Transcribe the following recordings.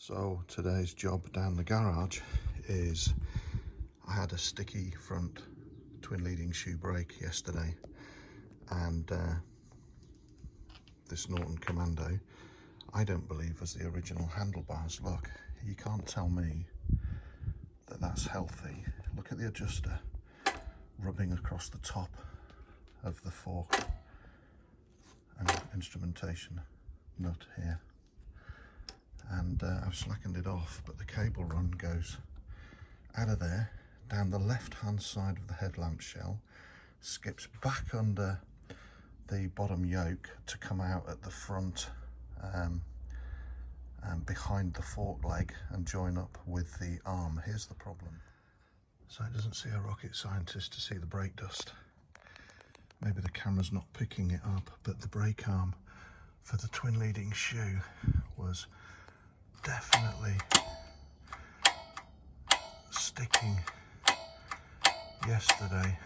So today's job down the garage is I had a sticky front twin leading shoe brake yesterday, and this Norton Commando I don't believe was the original handlebars. Look, you can't tell me that that's healthy. Look at the adjuster rubbing across the top of the fork and instrumentation nut here. And I've slackened it off, but the cable run goes out of there, down the left hand side of the headlamp shell, skips back under the bottom yoke to come out at the front and behind the fork leg and join up with the arm. Here's the problem. So it doesn't see a rocket scientist to see the brake dust. Maybe the camera's not picking it up, but the brake arm for the twin leading shoe was definitely sticking yesterday,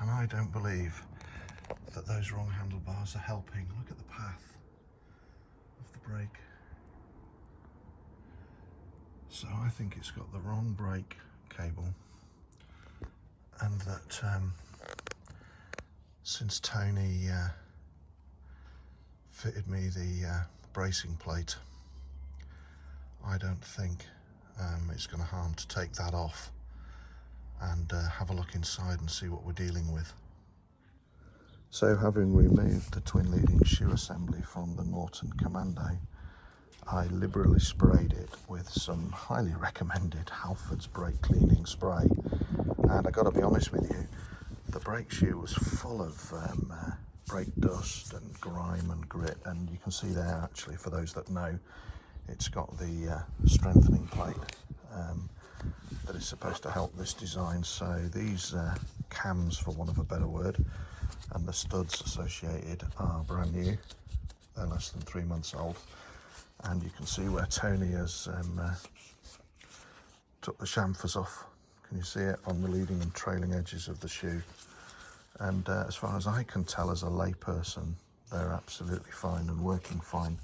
and I don't believe that those wrong handlebars are helping. Look at the path of the brake. So I think it's got the wrong brake cable, and that since Tony fitted me the bracing plate, I don't think it's going to harm to take that off and have a look inside and see what we're dealing with. So having removed the twin leading shoe assembly from the Norton Commando, I liberally sprayed it with some highly recommended Halford's brake cleaning spray, and I got to be honest with you, the brake shoe was full of brake dust and grime and grit, and you can see there, actually, for those that know, it's got the strengthening plate that is supposed to help this design. So these cams, for want of a better word, and the studs associated are brand new. They're less than 3 months old, and you can see where Tony has took the chamfers off. Can you see it on the leading and trailing edges of the shoe? And as far as I can tell as a layperson, they're absolutely fine and working fine.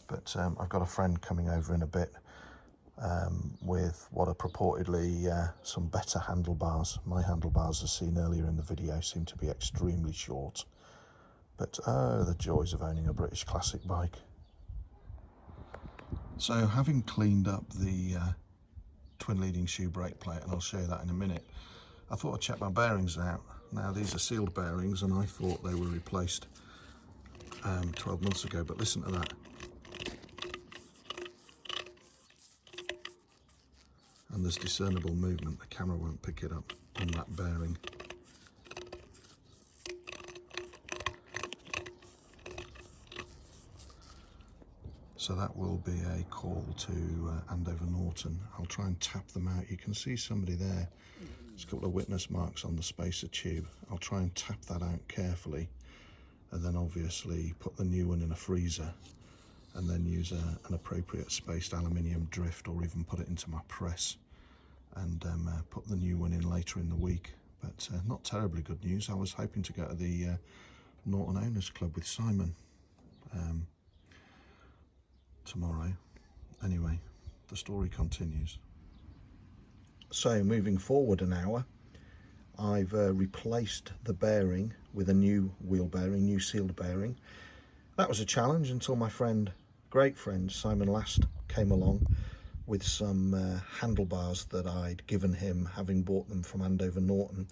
But I've got a friend coming over in a bit with what are purportedly some better handlebars. My handlebars, as seen earlier in the video, seem to be extremely short. But oh, the joys of owning a British classic bike. So having cleaned up the twin leading shoe brake plate, and I'll show you that in a minute, I thought I'd check my bearings out. Now these are sealed bearings, and I thought they were replaced 12 months ago, but listen to that. And there's discernible movement. The camera won't pick it up on that bearing. So that will be a call to Andover Norton. I'll try and tap them out. You can see somebody there. There's a couple of witness marks on the spacer tube. I'll try and tap that out carefully, and then obviously put the new one in a freezer, and then use an appropriate spaced aluminium drift, or even put it into my press and put the new one in later in the week. But not terribly good news. I was hoping to go to the Norton Owners Club with Simon tomorrow. Anyway, the story continues. So moving forward an hour, I've replaced the bearing with a new wheel bearing, new sealed bearing. That was a challenge until my friend, great friend, Simon Last, came along with some handlebars that I'd given him, having bought them from Andover Norton,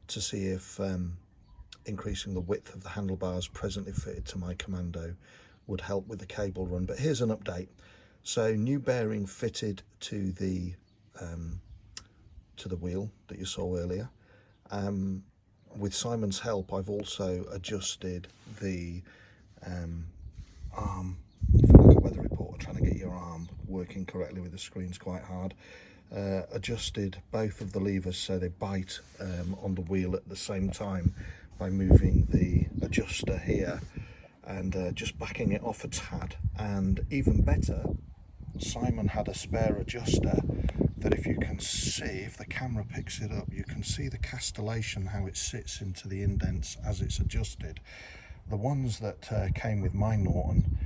to see if increasing the width of the handlebars presently fitted to my Commando would help with the cable run. But here's an update. So new bearing fitted to the wheel that you saw earlier. With Simon's help, I've also adjusted the arm. I feel like a weather reporter trying to get your arm working correctly with the screens quite hard. Adjusted both of the levers so they bite on the wheel at the same time by moving the adjuster here and just backing it off a tad. And even better, Simon had a spare adjuster that, if you can see, if the camera picks it up, you can see the castellation, how it sits into the indents as it's adjusted. The ones that came with my Norton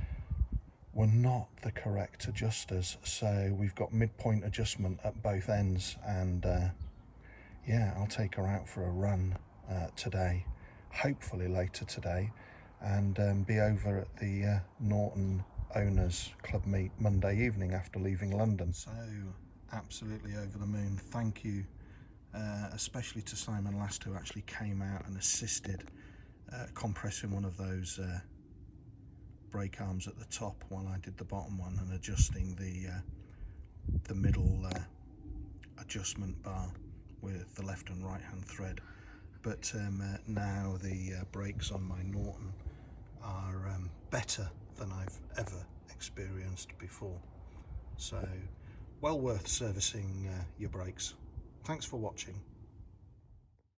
were not the correct adjusters. So we've got midpoint adjustment at both ends, and yeah, I'll take her out for a run today, hopefully later today, and be over at the Norton Owners Club meet Monday evening after leaving London. So absolutely over the moon. Thank you especially to Simon Last, who actually came out and assisted compressing one of those brake arms at the top while I did the bottom one, and adjusting the middle adjustment bar with the left and right hand thread. But now the brakes on my Norton are better than I've ever experienced before, so well worth servicing your brakes. Thanks for watching.